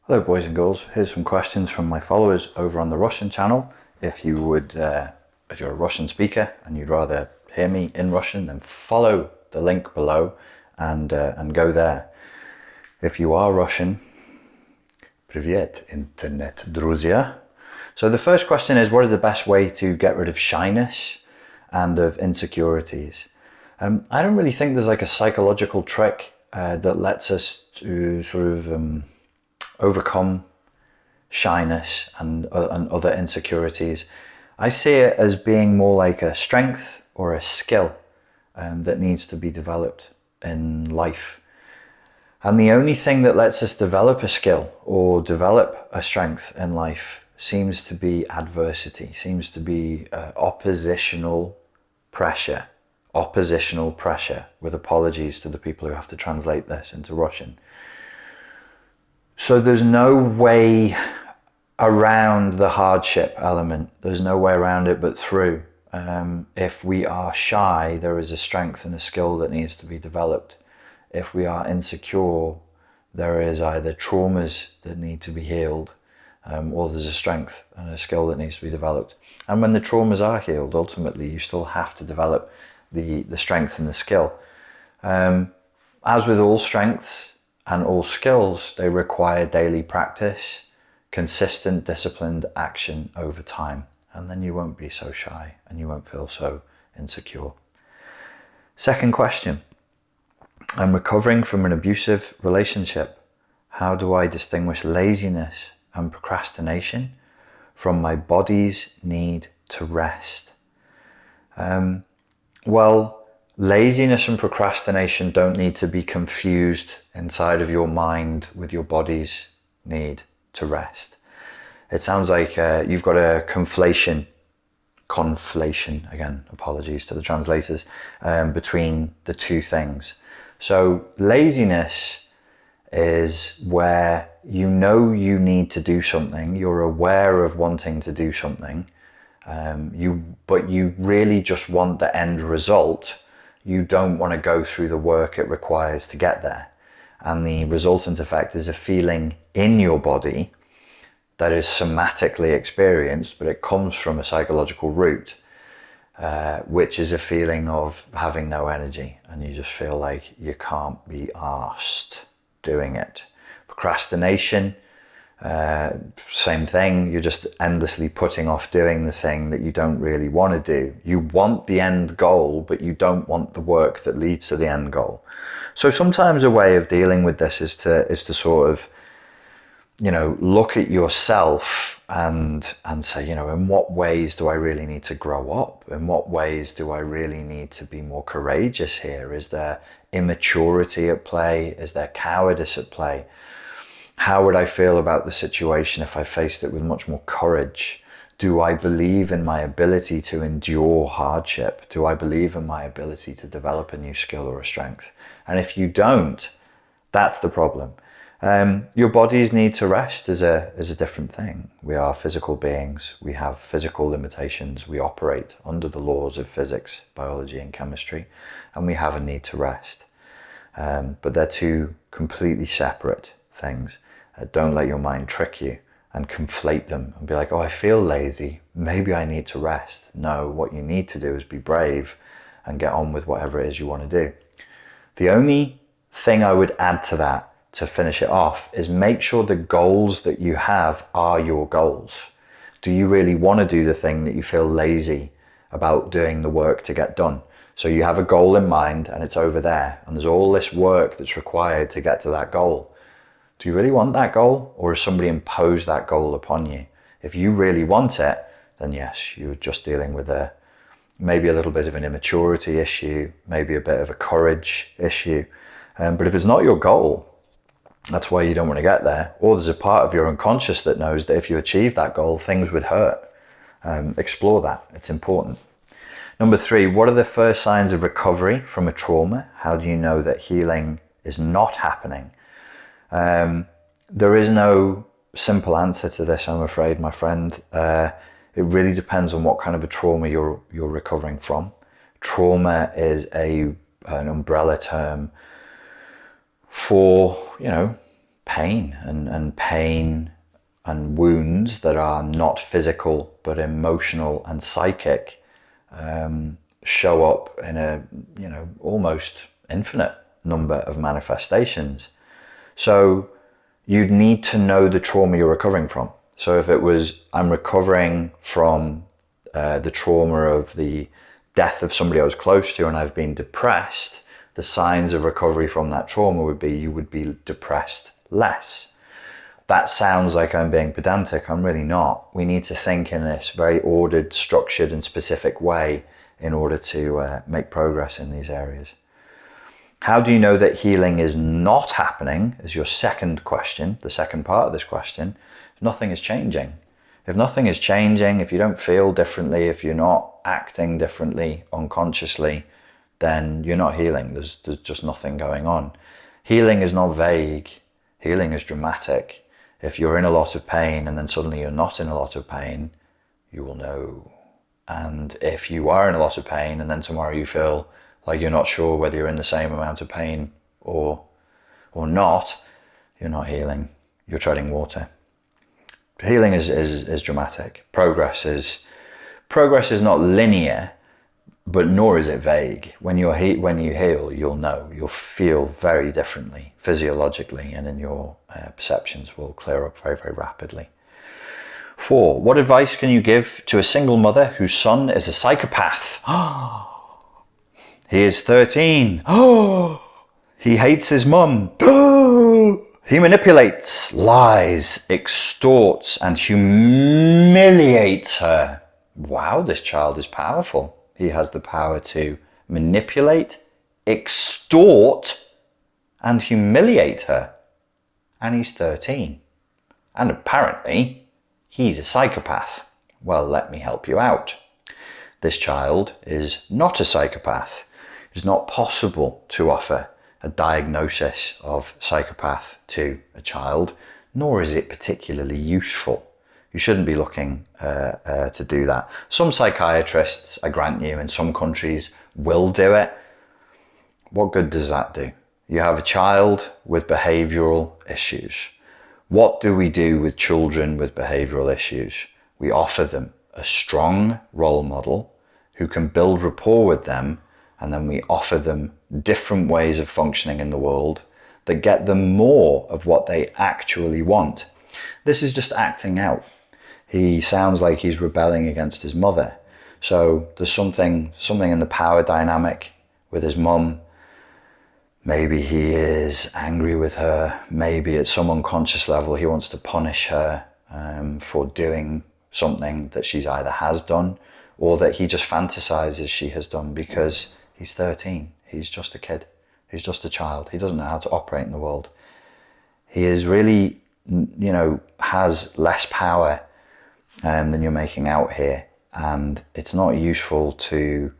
Hello boys and girls, here's some questions from my followers over on the Russian channel. If you're a Russian speaker and you'd rather hear me in Russian, then follow the link below and go there. If you are Russian, привет, internet друзья. So the first question is, what is the best way to get rid of shyness and of insecurities? I don't really think there's like a psychological trick that lets us to sort of overcome shyness and other insecurities. I see it as being more like a strength or a skill that needs to be developed in life. And the only thing that lets us develop a skill or develop a strength in life seems to be adversity, seems to be oppositional pressure, with apologies to the people who have to translate this into Russian. So there's no way around the hardship element. There's no way around it but through. If we are shy, there is a strength and a skill that needs to be developed. If we are insecure, there is either traumas that need to be healed, or there's a strength and a skill that needs to be developed. And when the traumas are healed, ultimately you still have to develop the strength and the skill. As with all strengths and all skills, they require daily practice, consistent, disciplined action over time. And then you won't be so shy and you won't feel so insecure. Second question. I'm recovering from an abusive relationship. How do I distinguish laziness and procrastination from my body's need to rest? Well, laziness and procrastination don't need to be confused inside of your mind with your body's need to rest. It sounds like you've got a conflation, again, apologies to the translators, between the two things. So laziness is where you know you need to do something, you're aware of wanting to do something, but you really just want the end result. You don't want to go through the work it requires to get there. And the resultant effect is a feeling in your body that is somatically experienced, but it comes from a psychological root, which is a feeling of having no energy, and you just feel like you can't be arsed doing it. Procrastination, same thing. You're just endlessly putting off doing the thing that you don't really want to do. You want the end goal, but you don't want the work that leads to the end goal. So sometimes a way of dealing with this is to sort of, look at yourself and say, in what ways do I really need to grow up? In what ways do I really need to be more courageous here? Is there immaturity at play? Is there cowardice at play? How would I feel about the situation if I faced it with much more courage? Do I believe in my ability to endure hardship? Do I believe in my ability to develop a new skill or a strength? And if you don't, that's the problem. Your body's need to rest is a different thing. We are physical beings. We have physical limitations. We operate under the laws of physics, biology, and chemistry, and we have a need to rest. But they're two completely separate things. Don't let your mind trick you and conflate them and be like, oh, I feel lazy, maybe I need to rest. No, what you need to do is be brave and get on with whatever it is you want to do. The only thing I would add to that, to finish it off, is make sure the goals that you have are your goals. Do you really want to do the thing that you feel lazy about doing the work to get done? So you have a goal in mind and it's over there, and there's all this work that's required to get to that goal. Do you really want that goal, or has somebody imposed that goal upon you? If you really want it, then yes, you're just dealing with maybe a little bit of an immaturity issue, maybe a bit of a courage issue. But if it's not your goal, that's why you don't want to get there. Or there's a part of your unconscious that knows that if you achieve that goal, things would hurt. Explore that. It's important. Number 3, what are the first signs of recovery from a trauma? How do you know that healing is not happening? There is no simple answer to this, I'm afraid, my friend. It really depends on what kind of a trauma you're recovering from. Trauma is an umbrella term for, pain and pain and wounds that are not physical but emotional and psychic show up in a almost infinite number of manifestations. So you'd need to know the trauma you're recovering from. So if it was, I'm recovering from the trauma of the death of somebody I was close to and I've been depressed, the signs of recovery from that trauma would be you would be depressed less. That sounds like I'm being pedantic. I'm really not. We need to think in this very ordered, structured and specific way in order to make progress in these areas. How do you know that healing is not happening, is your second question, the second part of this question. If nothing is changing. If nothing is changing, if you don't feel differently, if you're not acting differently unconsciously, then you're not healing. There's just nothing going on. Healing is not vague. Healing is dramatic. If you're in a lot of pain and then suddenly you're not in a lot of pain, you will know. And if you are in a lot of pain and then tomorrow you feel like you're not sure whether you're in the same amount of pain or not, you're not healing. You're treading water. Healing is dramatic. Progress is not linear, but nor is it vague. When you heal, you'll know. You'll feel very differently physiologically, and in your perceptions will clear up very, very rapidly. 4. What advice can you give to a single mother whose son is a psychopath? He is 13. He hates his mum. He manipulates, lies, extorts, and humiliates her. Wow, this child is powerful. He has the power to manipulate, extort, and humiliate her. And he's 13. And apparently, he's a psychopath. Well, let me help you out. This child is not a psychopath. It's not possible to offer a diagnosis of psychopath to a child, nor is it particularly useful. You shouldn't be looking to do that. Some psychiatrists, I grant you, in some countries will do it. What good does that do? You have a child with behavioural issues. What do we do with children with behavioural issues? We offer them a strong role model who can build rapport with them, and then we offer them different ways of functioning in the world that get them more of what they actually want. This is just acting out. He sounds like he's rebelling against his mother. So there's something in the power dynamic with his mum. Maybe he is angry with her. Maybe at some unconscious level he wants to punish her for doing something that she's either has done or that he just fantasizes she has done, because he's 13. He's just a kid. He's just a child. He doesn't know how to operate in the world. He is really, has less power than you're making out here. And it's not useful to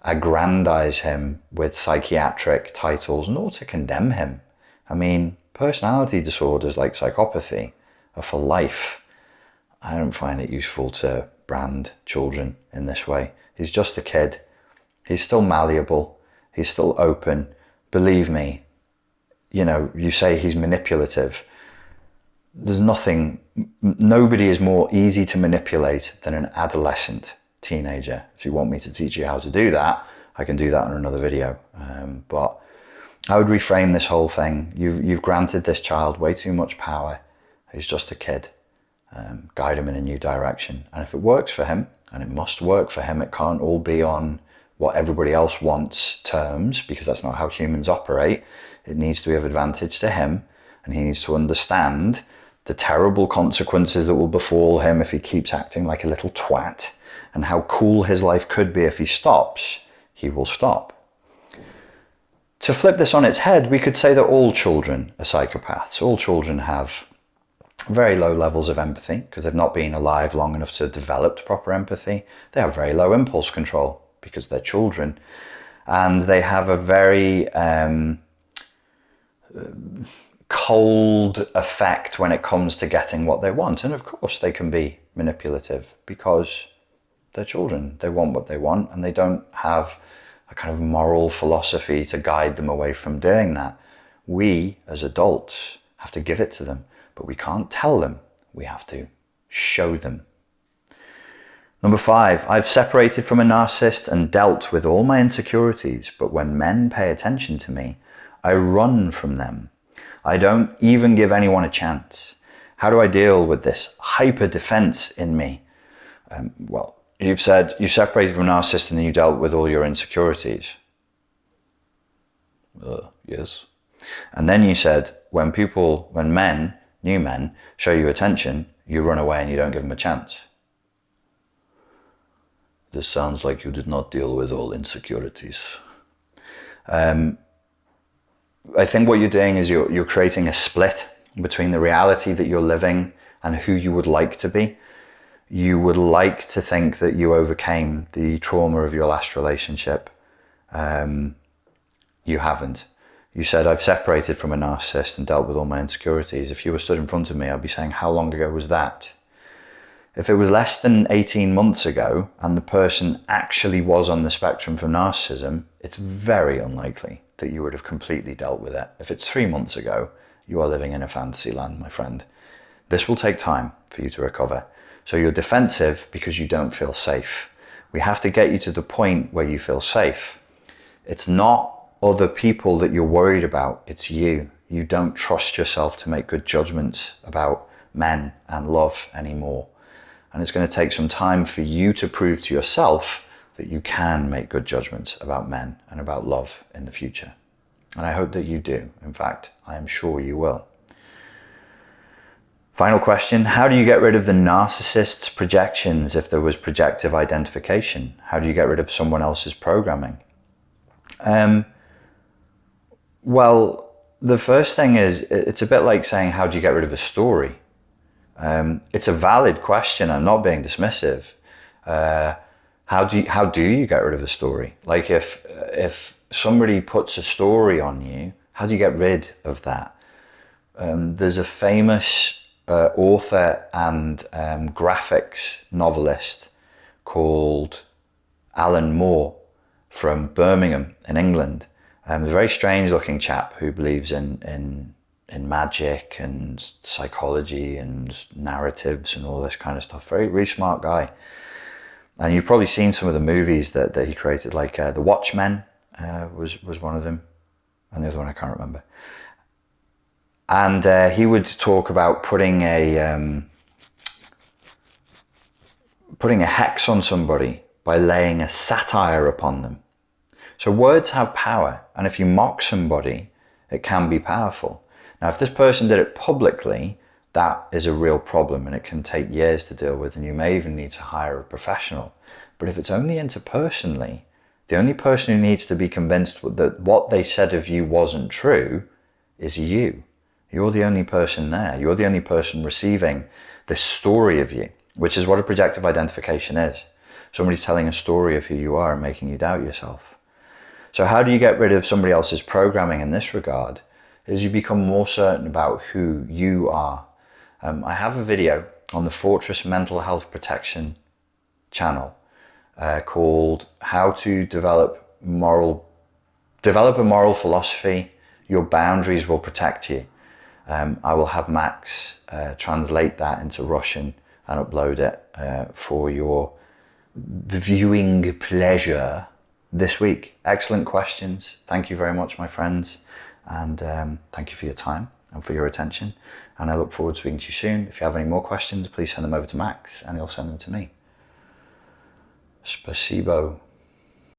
aggrandize him with psychiatric titles, nor to condemn him. I mean, personality disorders like psychopathy are for life. I don't find it useful to brand children in this way. He's just a kid. He's still malleable. He's still open. Believe me, you say he's manipulative. There's nobody is more easy to manipulate than an adolescent teenager. If you want me to teach you how to do that, I can do that in another video. But I would reframe this whole thing. You've granted this child way too much power. He's just a kid. Guide him in a new direction. And if it works for him, and it must work for him, it can't all be on what everybody else wants terms, because that's not how humans operate. It needs to be of advantage to him, and he needs to understand the terrible consequences that will befall him if he keeps acting like a little twat, and how cool his life could be if he stops. He will stop. To flip this on its head, we could say that all children are psychopaths. All children have very low levels of empathy because they've not been alive long enough to have developed proper empathy. They have very low impulse control because they're children. And they have a very cold effect when it comes to getting what they want. And of course they can be manipulative because they're children. They want what they want, and they don't have a kind of moral philosophy to guide them away from doing that. We, as adults, have to give it to them, but we can't tell them. We have to show them. Number 5, I've separated from a narcissist and dealt with all my insecurities, but when men pay attention to me, I run from them. I don't even give anyone a chance. How do I deal with this hyper defense in me? Well, you've said you separated from a narcissist and you dealt with all your insecurities. Yes. And then you said when men, new men, show you attention, you run away and you don't give them a chance. This sounds like you did not deal with all insecurities. I think what you're doing is you're creating a split between the reality that you're living and who you would like to be. You would like to think that you overcame the trauma of your last relationship. You haven't. You said, I've separated from a narcissist and dealt with all my insecurities. If you were stood in front of me, I'd be saying, how long ago was that? If it was less than 18 months ago and the person actually was on the spectrum for narcissism, it's very unlikely that you would have completely dealt with it. If it's 3 months ago, you are living in a fantasy land, my friend. This will take time for you to recover. So you're defensive because you don't feel safe. We have to get you to the point where you feel safe. It's not other people that you're worried about, it's you. You don't trust yourself to make good judgments about men and love anymore. And it's going to take some time for you to prove to yourself that you can make good judgments about men and about love in the future. And I hope that you do. In fact, I am sure you will. Final question, how do you get rid of the narcissist's projections if there was projective identification? How do you get rid of someone else's programming? Well, the first thing is, it's a bit like saying, how do you get rid of a story? It's a valid question. I'm not being dismissive. How do you get rid of a story? Like if somebody puts a story on you, how do you get rid of that? There's a famous author and graphics novelist called Alan Moore from Birmingham in England. A very strange looking chap who believes in magic and psychology and narratives and all this kind of stuff. Very smart guy. And you've probably seen some of the movies that he created, like The Watchmen was one of them, and the other one I can't remember. And he would talk about putting a hex on somebody by laying a satire upon them. So words have power, and if you mock somebody, it can be powerful. Now, if this person did it publicly, that is a real problem and it can take years to deal with, and you may even need to hire a professional. But if it's only interpersonally, the only person who needs to be convinced that what they said of you wasn't true is you. You're the only person there. You're the only person receiving this story of you, which is what a projective identification is. Somebody's telling a story of who you are and making you doubt yourself. So how do you get rid of somebody else's programming in this regard? Is you become more certain about who you are. I have a video on the Fortress Mental Health Protection channel called How to Develop a Moral Philosophy. Your boundaries will protect you. I will have Max translate that into Russian and upload it for your viewing pleasure this week. Excellent questions. Thank you very much, my friends. And thank you for your time and for your attention. And I look forward to speaking to you soon. If you have any more questions, please send them over to Max and he'll send them to me. Spasibo.